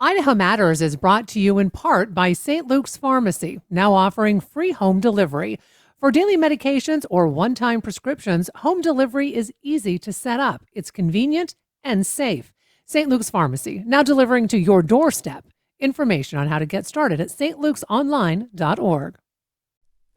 Idaho Matters is brought to you in part by St. Luke's Pharmacy, now offering free home delivery. For daily medications or one time prescriptions, home delivery is easy to set up. It's convenient and safe. St. Luke's Pharmacy, now delivering to your doorstep. Information on how to get started at stlukesonline.org.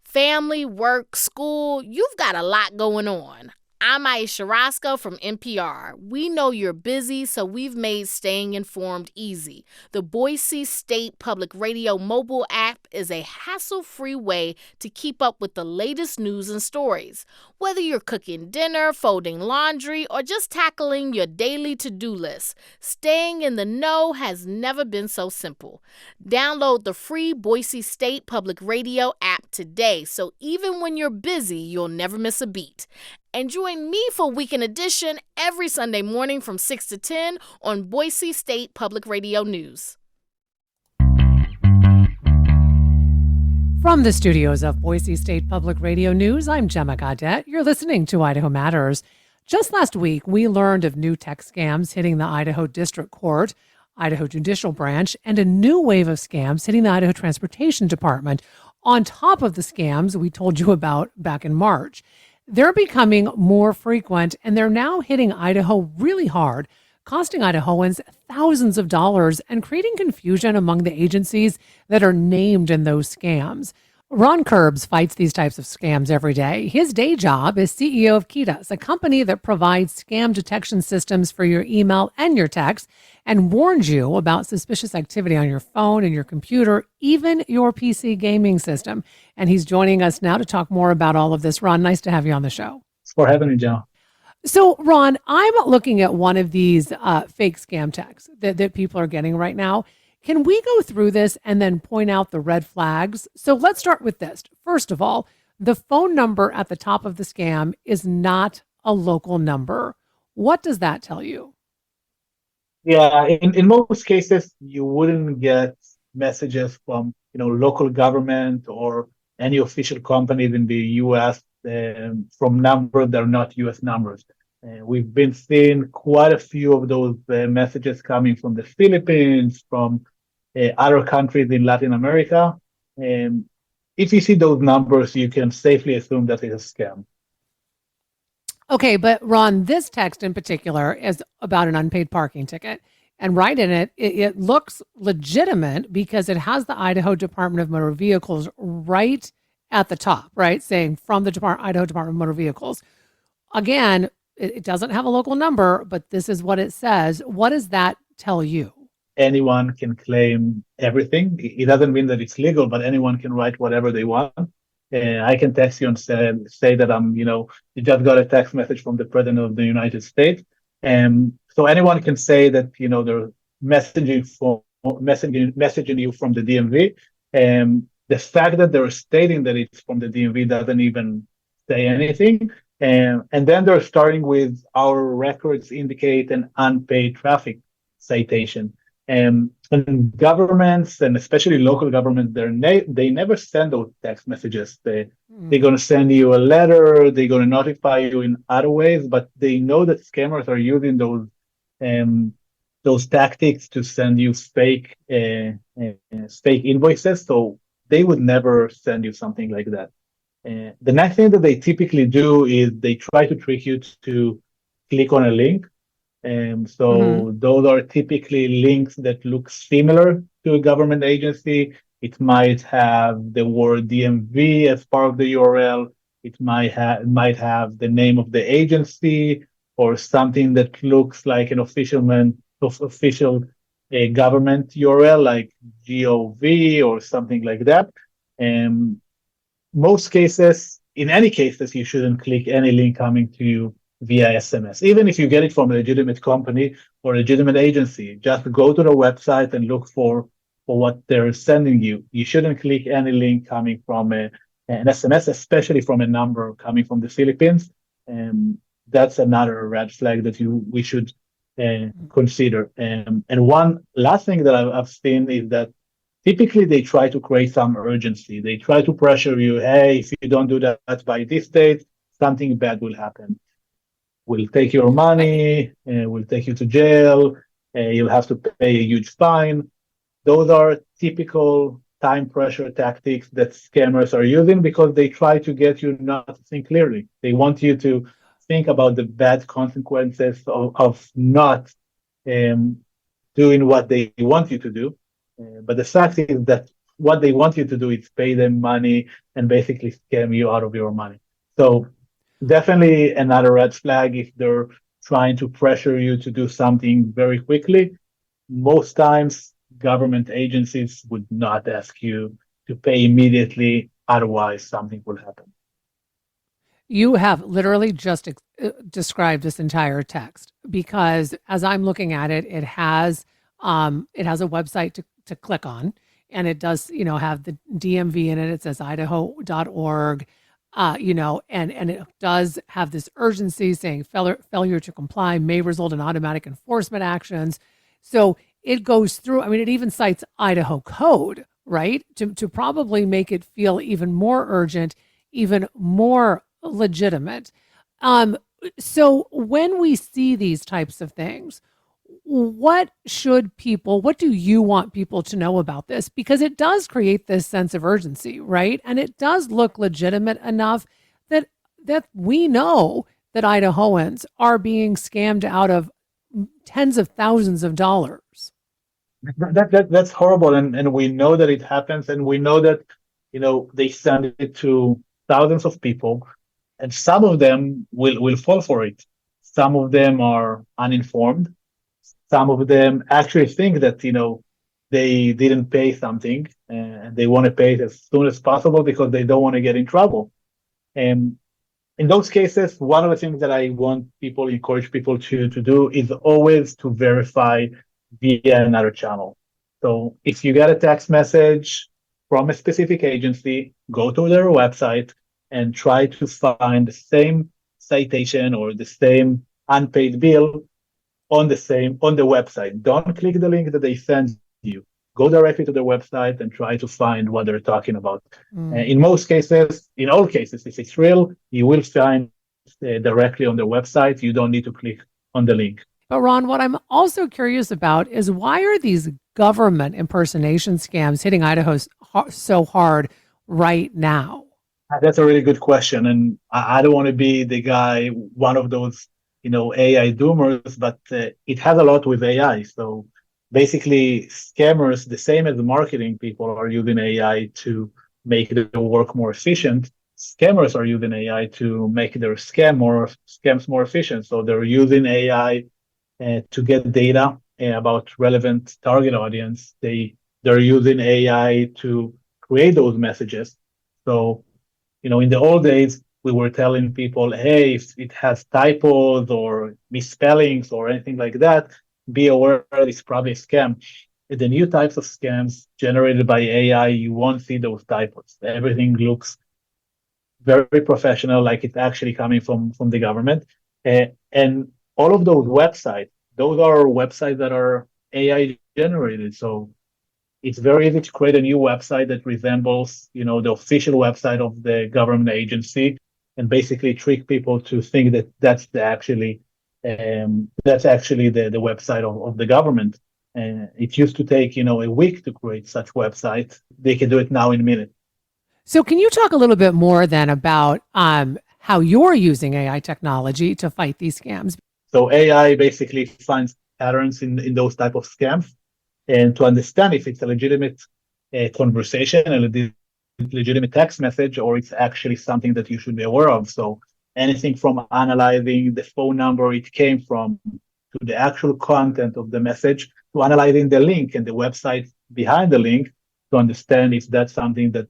Family, work, school, you've got a lot going on. I'm Aisha Roscoe from NPR. We know you're busy, so we've made staying informed easy. The Boise State Public Radio mobile app is a hassle-free way to keep up with the latest news and stories. Whether you're cooking dinner, folding laundry, or just tackling your daily to-do list, staying in the know has never been so simple. Download the free Boise State Public Radio app today, so even when you're busy, you'll never miss a beat. And join me for Weekend Edition every Sunday morning from 6 to 10 on Boise State Public Radio News. From the studios of Boise State Public Radio News, I'm Gemma Gaudette. You're listening to Idaho Matters. Just last week, we learned of new tech scams hitting the Idaho District Court, Idaho Judicial Branch, and a new wave of scams hitting the Idaho Transportation Department, on top of the scams we told you about back in March. They're becoming more frequent, and they're now hitting Idaho really hard, costing Idahoans thousands of dollars and creating confusion among the agencies that are named in those scams. Ron Curbs fights these types of scams every day. His day job is CEO of Kitas, a company that provides scam detection systems for your email and your text, and warns you about suspicious activity on your phone and your computer, even your PC gaming system. And he's joining us now to talk more about all of this. Ron, nice to have you on the show. Thanks for having me, Joe. So, Ron, I'm looking at one of these fake scam texts that people are getting right now. Can we go through this and then point out the red flags? So let's start with this. First of all, the phone number at the top of the scam is not a local number. What does that tell you? Yeah, in most cases, you wouldn't get messages from local government or any official companies in the U.S. From numbers that are not U.S. numbers. We've been seeing quite a few of those messages coming from the Philippines, from other countries in Latin America. If you see those numbers, you can safely assume that it's a scam. Okay, but Ron, this text in particular is about an unpaid parking ticket. And right in it, it looks legitimate because it has the Idaho Department of Motor Vehicles right at the top, right? Saying from the Idaho Department of Motor Vehicles. Again, it doesn't have a local number, but this is what it says. What does that tell you? Anyone can claim everything. It doesn't mean that it's legal, but anyone can write whatever they want. I can text you and say that you just got a text message from the President of the United States. So anyone can say that, they're messaging you from the DMV. The fact that they're stating that it's from the DMV doesn't even say anything. And then they're starting with our records indicate an unpaid traffic citation. And governments, and especially local governments, they never send those text messages. They're going to send you a letter. They're going to notify you in other ways, but they know that scammers are using those tactics to send you fake invoices. So they would never send you something like that. The next thing that they typically do is they try to trick you to click on a link. Those are typically links that look similar to a government agency. It might have the word DMV as part of the URL. It might have the name of the agency or something that looks like an official government URL like GOV or something like that. In any cases, you shouldn't click any link coming to you via SMS. Even if you get it from a legitimate company or a legitimate agency, just go to the website and look for what they're sending you. You shouldn't click any link coming from an SMS, especially from a number coming from the Philippines. That's another red flag that we should consider. And one last thing that I've seen is that typically they try to create some urgency. They try to pressure you, hey, if you don't do that by this date, something bad will happen. We'll take your money, we'll take you to jail. You'll have to pay a huge fine. Those are typical time pressure tactics that scammers are using because they try to get you not to think clearly. They want you to think about the bad consequences of not um, doing what they want you to do. But the fact is that what they want you to do is pay them money and basically scam you out of your money. So definitely another red flag if they're trying to pressure you to do something very quickly. Most times, government agencies would not ask you to pay immediately, otherwise, something will happen. You have literally just described this entire text because as I'm looking at it, it has a website to click on, and it does have the DMV in it. It says idaho.org, and it does have this urgency saying failure to comply may result in automatic enforcement actions. So it goes through. I mean, it even cites Idaho code, right, to probably make it feel even more urgent, even more legitimate. So when we see these types of things, what do you want people to know about this? Because it does create this sense of urgency, right? And it does look legitimate enough that we know that Idahoans are being scammed out of tens of thousands of dollars. That's horrible, and we know that it happens, and we know that they send it to thousands of people, and some of them will fall for it. Some of them are uninformed. Some of them actually think that they didn't pay something and they want to pay it as soon as possible because they don't want to get in trouble. And in those cases, one of the things that I encourage people to do is always to verify via another channel. So if you get a text message from a specific agency, go to their website and try to find the same citation or the same unpaid bill on the website. Don't click the link that they send you. Go directly to their website and try to find what they're talking about. In all cases, if it's real, you will find directly on their website. You don't need to click on the link. But Ron, what I'm also curious about is why are these government impersonation scams hitting Idaho so hard right now? That's a really good question, and I don't want to be the guy, one of those, AI doomers, but it has a lot with AI. So basically, scammers, the same as the marketing people, are using AI to make their work more efficient. Scammers are using AI to make their scams more efficient. So they're using AI to get data about relevant target audience. They're using AI to create those messages. So in the old days, we were telling people, hey, if it has typos or misspellings or anything like that, be aware it's probably a scam. The new types of scams generated by AI, you won't see those typos. Everything looks very professional, like it's actually coming from the government. And all of those are websites that are AI generated. So it's very easy to create a new website that resembles, the official website of the government agency, and basically trick people to think that actually the website of the government. It used to take, a week to create such websites. They can do it now in minutes. So can you talk a little bit more then about how you're using AI technology to fight these scams? So AI basically finds patterns in those type of scams, and to understand if it's a legitimate conversation, a legitimate text message, or it's actually something that you should be aware of. So anything from analyzing the phone number it came from to the actual content of the message to analyzing the link and the website behind the link to understand if that's something that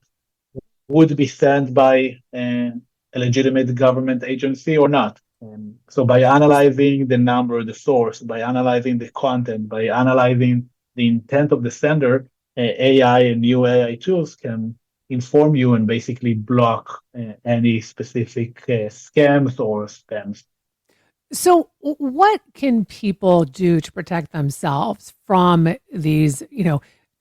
would be sent by a legitimate government agency or not. So by analyzing the number, the source, by analyzing the content, by analyzing the intent of the sender, AI and new AI tools can inform you and basically block any specific scams or spams. So what can people do to protect themselves from these,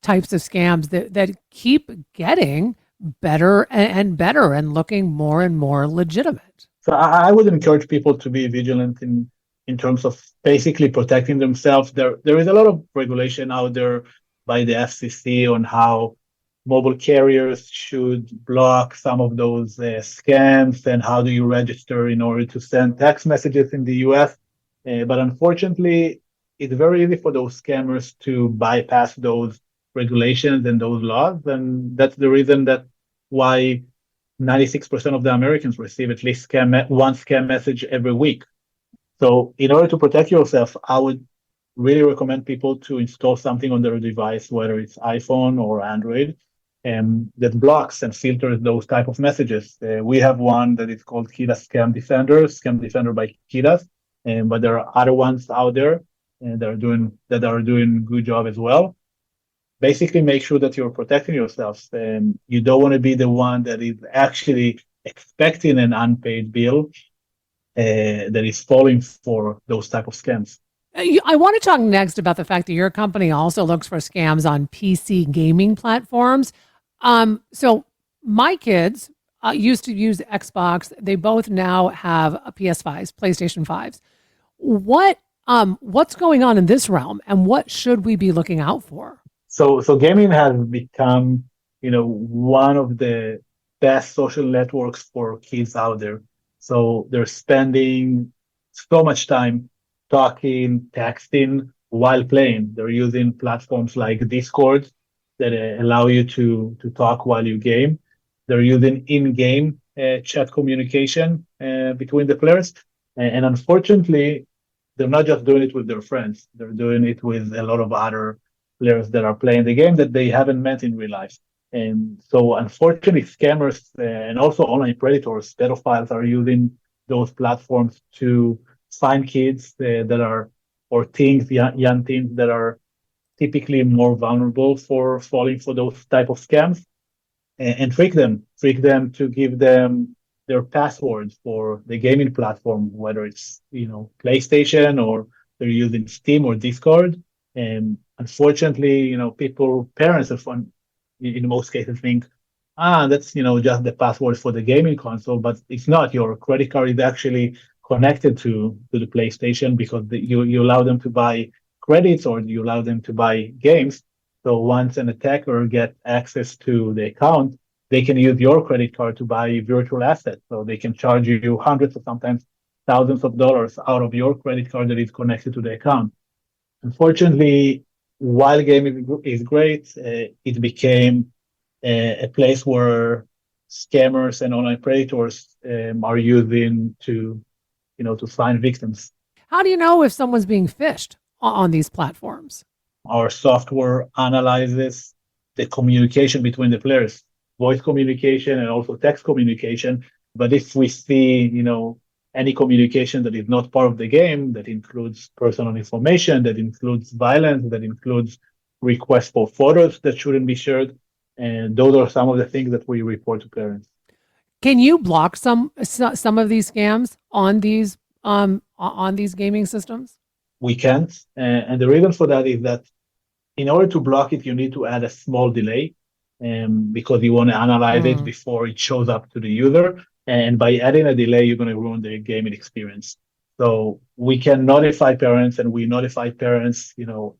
types of scams that keep getting better and better, and better, and looking more and more legitimate? So I would encourage people to be vigilant in, in those type of scams. So basically, find patterns in those type of scams, and to understand if it's a legitimate conversation, a legitimate text message, or it's actually something that you should be aware of. So anything from analyzing the phone number it came from to the actual content of the message to analyzing the link and the website behind the link to understand if that's something that would be sent by a legitimate government agency or not. So by analyzing the number, the source, by analyzing the content, by analyzing the in terms of basically protecting themselves. There is a lot of regulation out there by the FCC on how mobile carriers should block some of those scams and how do you register in order to send text messages in the US. But unfortunately, it's very easy for those scammers to bypass those regulations and those laws. And that's the reason that why 96% of the Americans receive at least one scam message every week. So in order to protect yourself, I would really recommend people to install something on their device, whether it's iPhone or Android, that blocks and filters those type of messages. We have one that is called Kida Scam Defender by Kidas, but there are other ones out there that are doing good job as well. Basically, make sure that you're protecting yourselves. You don't want to be the one that is actually expecting an unpaid bill that is falling for those type of scams. I want to talk next about the fact that your company also looks for scams on PC gaming platforms. So my kids used to use Xbox. They both now have a PS5s, PlayStation 5s. What's going on in this realm, and what should we be looking out for? So gaming has become, one of the best social networks for kids out there. So they're spending so much time talking, texting while playing. They're using platforms like Discord that allow you to talk while you game. They're using in-game chat communication between the players. And unfortunately, they're not just doing it with their friends. They're doing it with a lot of other players that are playing the game that they haven't met in real life. And so unfortunately, scammers and also online predators, pedophiles are using those platforms to find kids that are, or teens, young teens that are typically more vulnerable for falling for those type of scams and trick them to give them their passwords for the gaming platform, whether it's, PlayStation or they're using Steam or Discord. And unfortunately, parents of in most cases think, that's, just the password for the gaming console, but it's not. Your credit card is actually connected to the PlayStation because you allow them to buy credits or you allow them to buy games. So once an attacker gets access to the account, they can use your credit card to buy virtual assets. So they can charge you hundreds or sometimes thousands of dollars out of your credit card that is connected to the account. Unfortunately, while gaming is great, it became a place where scammers and online predators are using to find victims. How do you know if someone's being phished on these platforms? Our software analyzes the communication between the players, voice communication and also text communication. But if we see, any communication that is not part of the game, that includes personal information, that includes violence, that includes requests for photos that shouldn't be shared, and those are some of the things that we report to parents. Can you block some of these scams on these gaming systems? We can't, and the reason for that is that in order to block it, you need to add a small delay, because you want to analyze it before it shows up to the user. And by adding a delay, you're going to ruin the gaming experience. So we can notify parents, and we notify parents,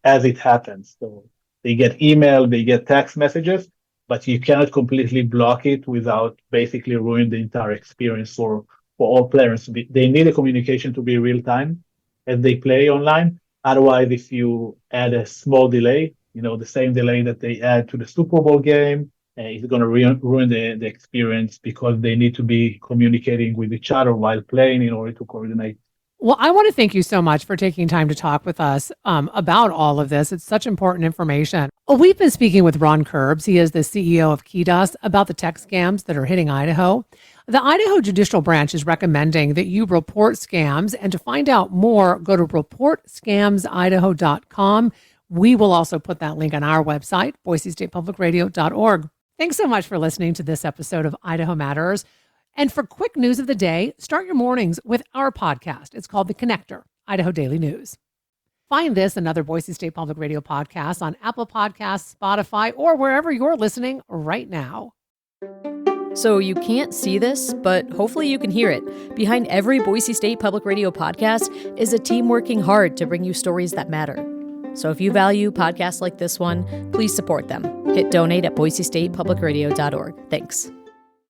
as it happens. So they get email, they get text messages, but you cannot completely block it without basically ruining the entire experience for all players. They need a communication to be real time as they play online. Otherwise, if you add a small delay, the same delay that they add to the Super Bowl game, it's going to ruin the experience because they need to be communicating with each other while playing in order to coordinate. Well, I want to thank you so much for taking time to talk with us about all of this. It's such important information. Well, we've been speaking with Ron Kurbs. He is the CEO of Kidas about the tech scams that are hitting Idaho. The Idaho Judicial Branch is recommending that you report scams. And to find out more, go to reportscamsidaho.com. We will also put that link on our website, boisestatepublicradio.org. Thanks so much for listening to this episode of Idaho Matters. And for quick news of the day, start your mornings with our podcast. It's called The Connector, Idaho Daily News. Find this and other Boise State Public Radio podcasts on Apple Podcasts, Spotify, or wherever you're listening right now. So you can't see this, but hopefully you can hear it. Behind every Boise State Public Radio podcast is a team working hard to bring you stories that matter. So if you value podcasts like this one, please support them. Hit donate at boisestatepublicradio.org. Thanks.